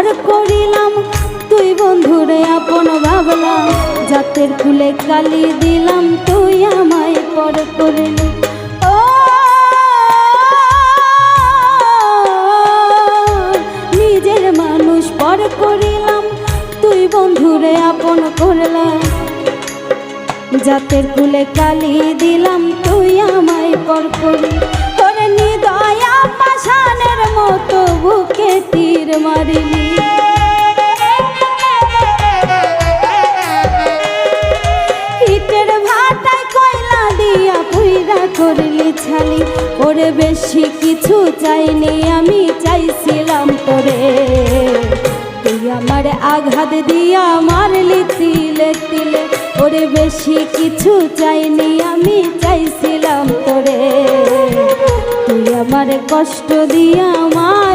পর করিলাম, তুই বন্ধুরে আপন ভাবলাম, জাতের কুলে কালি দিলাম, তুই আমায় পর করিলি। ও নিজের মানুষ পর করিলাম, তুই বন্ধুরে আপন করলাম, জাতের কুলে কালি দিলাম, তুই আমায় পর করলি। তোরে নিদয়া পাষাণের মতো বুকে তীর মারিলি, ইটের ভাটায় কয়লা দিয়া পুইরা করলি ছালি। ওরে বেশি কিছু চাইনি আমি, চাইছিলাম তোরে, তুই আমার আঘাত দিয়া মারলি তিলে তিলে। ওরে বেশি কিছু চাইনি আমি, চাইছিলাম তোরে, তুই আমার কষ্ট দিয়া মার